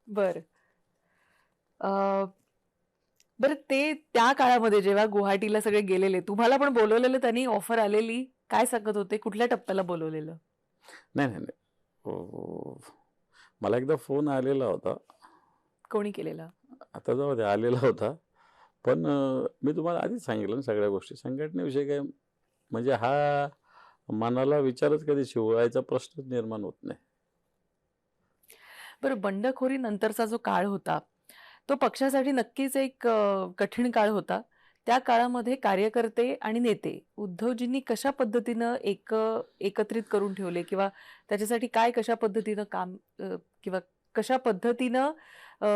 बरं. अ, बरं ते त्या काळामध्ये जेव्हा गुवाहाटीला सगळे गेलेले, तुम्हाला पण बोलवलेलं त्यांनी, ऑफर आलेली? काय सांगत होते? कुठल्या टप्प्याला बोलवलेलं? नाही, नाही, नाही. हो, मला एकदा फोन आलेला होता. कोणी केलेला? आता जाऊ दे आलेला होता. पण मी तुम्हाला आधीच सांगितलं ना सगळ्या गोष्टी. संघटनेविषयी काय म्हणजे हा मनाला विचारच कधी शिवायचा प्रश्नच निर्माण होत नाही. बरं, बंडखोरी नंतरचा जो काळ होता, तो पक्षासाठी नक्कीच एक कठीण काळ होता. त्या काळामध्ये कार्यकर्ते आणि नेते उद्धवजींनी कशा पद्धतीनं एकत्रित करून ठेवले किंवा त्याच्यासाठी काय कशा पद्धतीनं काम किंवा कशा पद्धतीनं अ,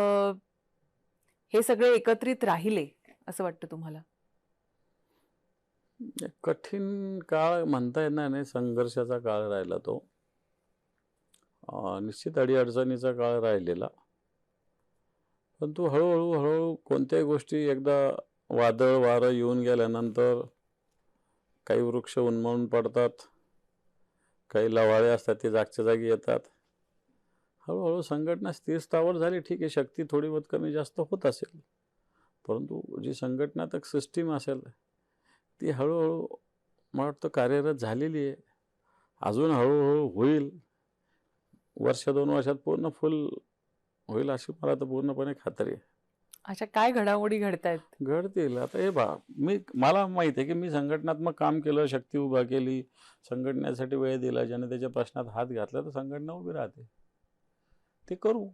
हे सगळे एकत्रित राहिले असं वाटतं तुम्हाला? कठीण काळ म्हणता येणार नाही, संघर्षाचा काळ राहिला तो. निश्चित अडी-अडचणीचा काळ राहिलेला. परंतु हळू-हळू कोणत्याही गोष्टी एकदा वादळ वारं येऊन गेल्यानंतर काही वृक्ष उन्मळून पडतात, काही लवाळे असतात ते जागच्या जागी येतात. हळू संघटना स्थिर स्थावर झाली. ठीक आहे, शक्ती थोडी बहुत कमी जास्त होत असेल. परंतु जी संघटनात्मक सिस्टीम असेल, ती हळू मला वाटतं कार्यरत झालेली आहे. अजून हळू होईल. वर्ष 2 वर्षात पूर्ण फुल होईल अशी मला तर पूर्णपणे खात्री आहे. अशा काय घडामोडी घडतायत? घडतील. आता हे पहा, मला माहीत आहे, की मी संघटनात्मक काम केलं, शक्ती उभा केली, संघटनेसाठी वेळ दिला, जनतेच्या प्रश्नात हात घातला, तर संघटना उभी राहते. ते करू.